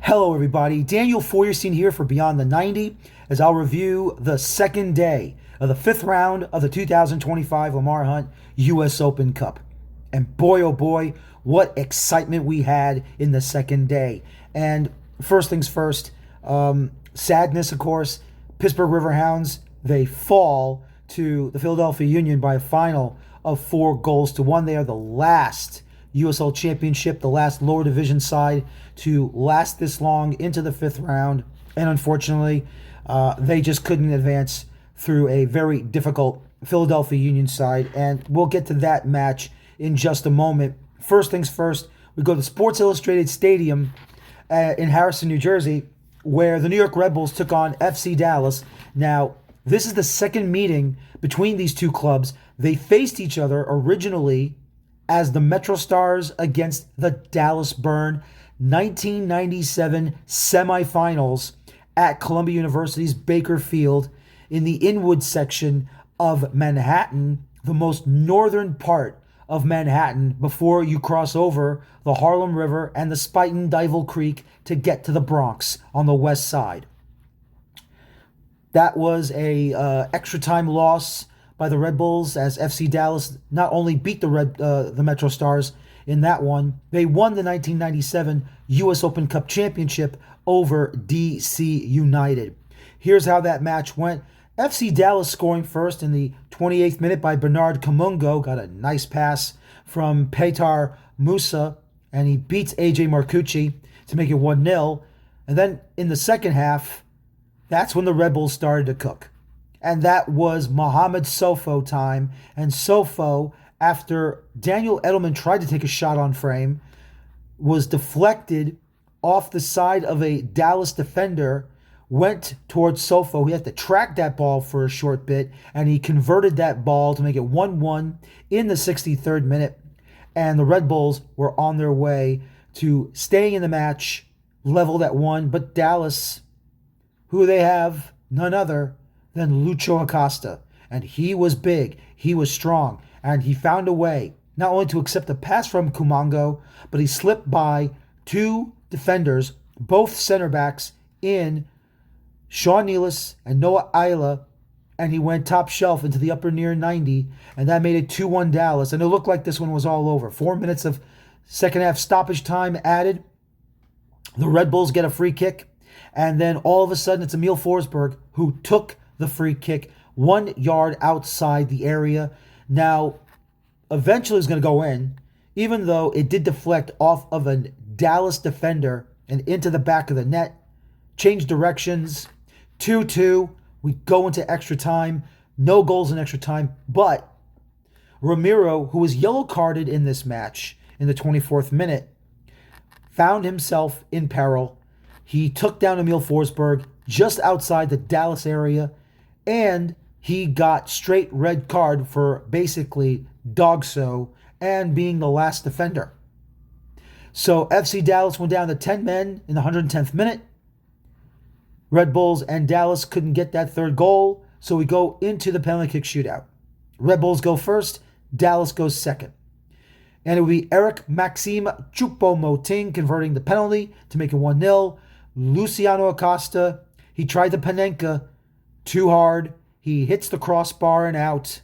Hello, everybody. Daniel Feuerstein here for Beyond the 90 as I'll review the second day of the fifth round of the 2025 Lamar Hunt U.S. Open Cup. And boy, oh boy, what excitement we had in the second day. And first things first, sadness, of course. Pittsburgh River Hounds, they fall to the Philadelphia Union by a final of 4-1. They are the last USL Championship, the last lower division side to last this long into the fifth round. And unfortunately, they just couldn't advance through a very difficult Philadelphia Union side. And we'll get to that match in just a moment. First things first, we go to Sports Illustrated Stadium in Harrison, New Jersey, where the New York Red Bulls took on FC Dallas. Now, this is the second meeting between these two clubs. They faced each other originally as the Metro Stars against the Dallas Burn 1997 semifinals at Columbia University's Baker Field in the Inwood section of Manhattan, the most northern part of Manhattan before you cross over the Harlem River and the Spuyten Duyvil Creek to get to the Bronx on the west side. That was a extra time loss by the Red Bulls, as FC Dallas not only beat the Metro Stars in that one, they won the 1997 U.S. Open Cup Championship over DC United. Here's how that match went. FC Dallas scoring first in the 28th minute by Bernard Kamungo. Got a nice pass from Petar Musa, and he beats AJ Marcucci to make it 1-0. And then in the second half, that's when the Red Bulls started to cook. And that was Mohamed Sofo time. And Sofo, after Daniel Edelman tried to take a shot on frame, was deflected off the side of a Dallas defender, went towards Sofo. He had to track that ball for a short bit, and he converted that ball to make it 1-1 in the 63rd minute. And the Red Bulls were on their way to staying in the match, leveled at 1. But Dallas, who they have, none other than Lucho Acosta. And he was big, he was strong, and he found a way not only to accept a pass from Kumango, but he slipped by two defenders, both center backs, in Sean Nealis and Noah Ayala, and he went top shelf into the upper near 90, and that made it 2-1 Dallas. And it looked like this one was all over. 4 minutes of second half stoppage time added. The Red Bulls get a free kick, and then all of a sudden it's Emil Forsberg who took the free kick 1 yard outside the area. Now, eventually it's going to go in, even though it did deflect off of a Dallas defender and into the back of the net. Change directions. 2-2. We go into extra time. No goals in extra time. But Ramiro, who was yellow carded in this match in the 24th minute, found himself in peril. He took down Emil Forsberg just outside the Dallas area, and he got straight red card for basically dog-so and being the last defender. So FC Dallas went down to 10 men in the 110th minute. Red Bulls and Dallas couldn't get that third goal, so we go into the penalty kick shootout. Red Bulls go first, Dallas goes second. And it will be Eric Maxime Choupo-Moting converting the penalty to make it 1-0. Luciano Acosta, he tried the Panenka too hard. He hits the crossbar and out.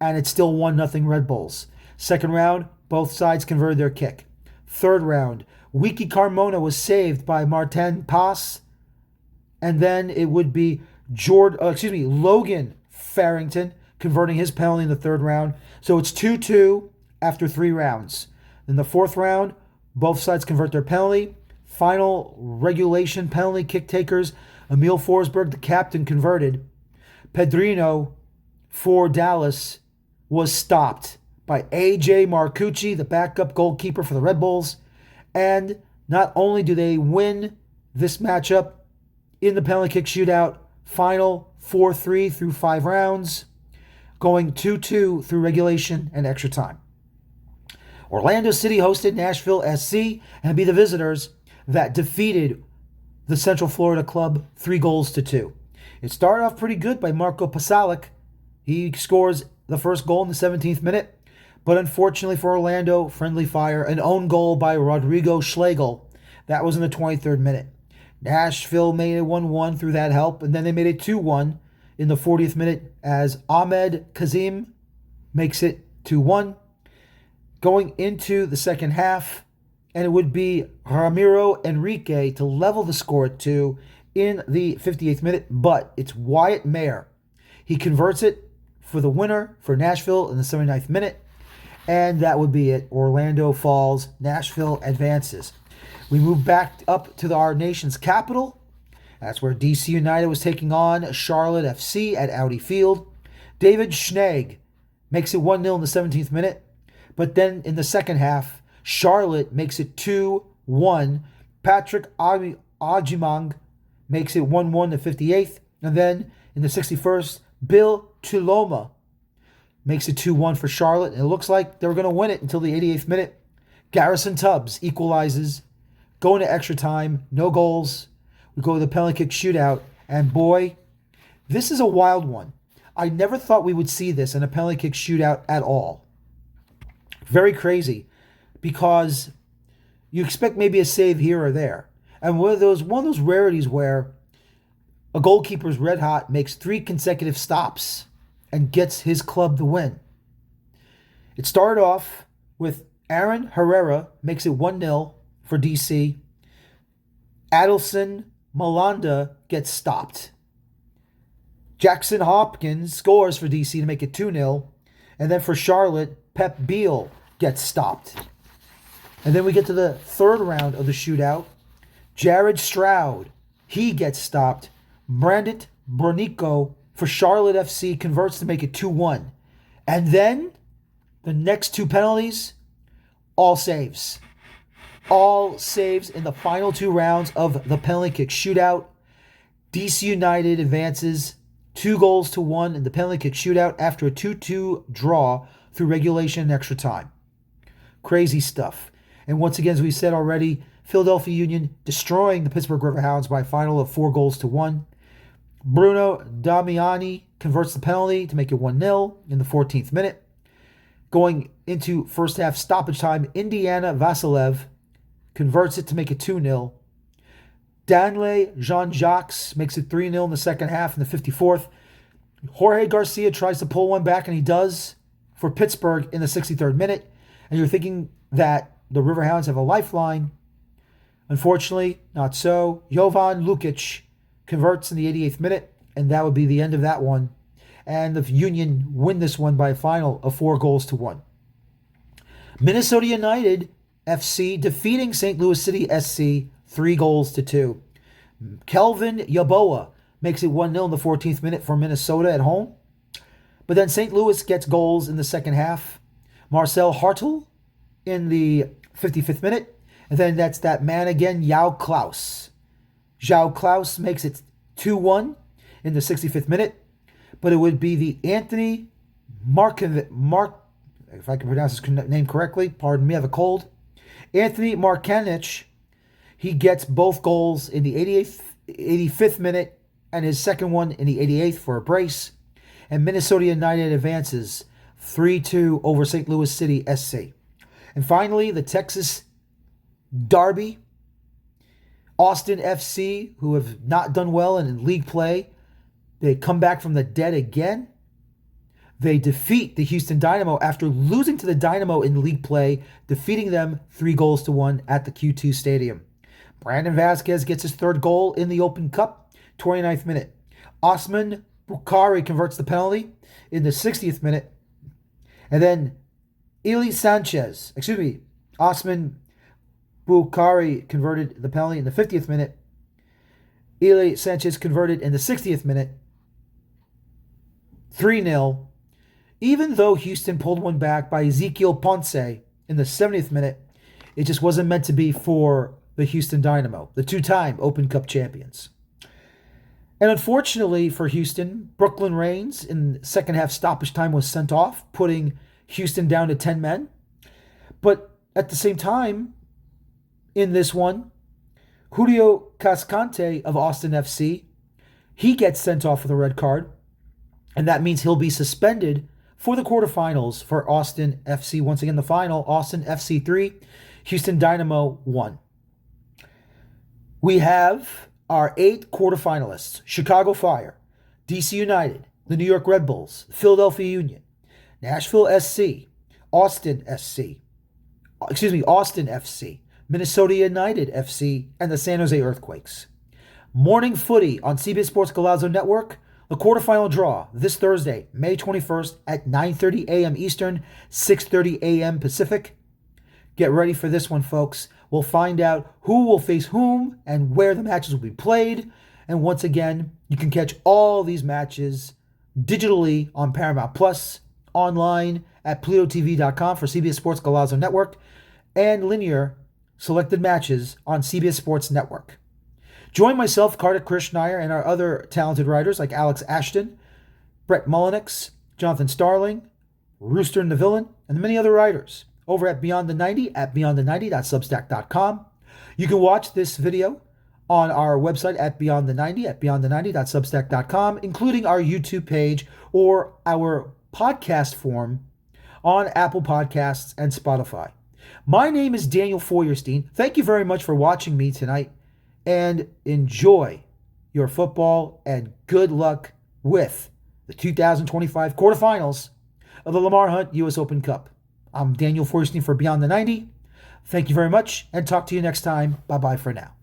And it's still 1-0 Red Bulls. Second round, both sides converted their kick. Third round, Wiki Carmona was saved by Martin Pass. And then it would be Logan Farrington converting his penalty in the third round. So it's 2-2 after 3 rounds. In the fourth round, both sides convert their penalty. Final regulation penalty kick takers. Emil Forsberg, the captain, converted. Pedrino for Dallas was stopped by AJ Marcucci, the backup goalkeeper for the Red Bulls. And not only do they win this matchup in the penalty kick shootout, final 4-3 through 5 rounds, going 2-2 through regulation and extra time. Orlando City hosted Nashville SC and be the visitors that defeated the Central Florida club 3-2. It started off pretty good by Marco Pasalic. He scores the first goal in the 17th minute, but unfortunately for Orlando, friendly fire, an own goal by Rodrigo Schlegel That was in the 23rd minute. Nashville made it 1-1 through that help, and then they made it 2-1 in the 40th minute as Ahmed Kazim makes it 2-1. Going into the second half, and it would be Ramiro Enrique to level the score at 2 in the 58th minute, but it's Wyatt Mayer. He converts it for the winner for Nashville in the 79th minute, and that would be it. Orlando falls, Nashville advances. We move back up to our nation's capital. That's where DC United was taking on Charlotte FC at Audi Field. David Schnegg makes it 1-0 in the 17th minute, but then in the second half, Charlotte makes it 2-1. Patrick Ajimang makes it 1-1 in the 58th, and then in the 61st, Bill Tuloma makes it 2-1 for Charlotte, and it looks like they were going to win it until the 88th minute. Garrison Tubbs equalizes, going to extra time, no goals. We go to the penalty kick shootout, and boy, this is a wild one. I never thought we would see this in a penalty kick shootout at all. Very crazy, because you expect maybe a save here or there. And one of those rarities where a goalkeeper's red hot, makes 3 consecutive stops, and gets his club the win. It started off with Aaron Herrera makes it 1-0 for DC. Adelson Malanda gets stopped. Jackson Hopkins scores for DC to make it 2-0. And then for Charlotte, Pep Beal gets stopped. And then we get to the third round of the shootout. Jared Stroud, he gets stopped. Brandit Bronico for Charlotte FC converts to make it 2-1. And then the next 2 penalties, all saves. All saves in the final 2 rounds of the penalty kick shootout. DC United advances 2-1 in the penalty kick shootout after a 2-2 draw through regulation and extra time. Crazy stuff. And once again, as we said already, Philadelphia Union destroying the Pittsburgh Riverhounds by a final of 4-1. Bruno Damiani converts the penalty to make it 1-0 in the 14th minute. Going into first half stoppage time, Indiana Vasilev converts it to make it 2-0. Danley Jean-Jacques makes it 3-0 in the second half in the 54th. Jorge Garcia tries to pull one back, and he does for Pittsburgh in the 63rd minute. And you're thinking that the Riverhounds have a lifeline. Unfortunately, not so. Jovan Lukic converts in the 88th minute, and that would be the end of that one. And the Union win this one by a final of 4-1. Minnesota United FC defeating St. Louis City SC 3-2. Kelvin Yaboa makes it 1-0 in the 14th minute for Minnesota at home. But then St. Louis gets goals in the second half. Marcel Hartl in the 55th minute. And then that's that man again, Yao Klaus. Zhao Klaus makes it 2-1 in the 65th minute. But it would be the Anthony if I can pronounce his name correctly, pardon me, I have a cold. Anthony Markanich, he gets both goals in the 85th minute and his second one in the 88th for a brace. And Minnesota United advances 3-2 over St. Louis City SC. And finally, the Texas Derby. Austin FC, who have not done well in league play, they come back from the dead again. They defeat the Houston Dynamo after losing to the Dynamo in league play, defeating them 3-1 at the Q2 Stadium. Brandon Vasquez gets his third goal in the Open Cup, 29th minute. Osman Bukhari converts the penalty in the 60th minute. And then Osman Bukhari converted the penalty in the 50th minute. Eli Sanchez converted in the 60th minute. 3-0. Even though Houston pulled one back by Ezekiel Ponce in the 70th minute, it just wasn't meant to be for the Houston Dynamo, the 2-time Open Cup champions. And unfortunately for Houston, Brooklyn Reigns in second half stoppage time was sent off, putting Houston down to 10 men. But at the same time, in this one, Julio Cascante of Austin FC, he gets sent off with a red card. And that means he'll be suspended for the quarterfinals for Austin FC. Once again, the final, Austin FC 3, Houston Dynamo 1. We have our 8 quarterfinalists: Chicago Fire, DC United, the New York Red Bulls, Philadelphia Union, Nashville SC, Austin SC, Austin FC, Minnesota United FC, and the San Jose Earthquakes. Morning footy on CBS Sports Golazo Network. The quarterfinal draw this Thursday, May 21st at 9:30 a.m. Eastern, 6:30 a.m. Pacific. Get ready for this one, folks. We'll find out who will face whom and where the matches will be played. And once again, you can catch all these matches digitally on Paramount Plus, online at PlutoTV.com for CBS Sports Golazo Network, and linear selected matches on CBS Sports Network. Join myself, Carter Krishnaiyer, and our other talented writers like Alex Ashton, Brett Mullenix, Jonathan Starling, Rooster and the Villain, and many other writers over at Beyond the 90 at beyondthe90.substack.com. You can watch this video on our website at beyondthe90 at beyondthe90.substack.com, including our YouTube page or our podcast form on Apple Podcasts and Spotify. My name is Daniel Feuerstein. Thank you very much for watching me tonight, and enjoy your football, and good luck with the 2025 quarterfinals of the Lamar Hunt U.S. Open Cup. I'm Daniel Feuerstein for Beyond the 90. Thank you very much, and talk to you next time. Bye-bye for now.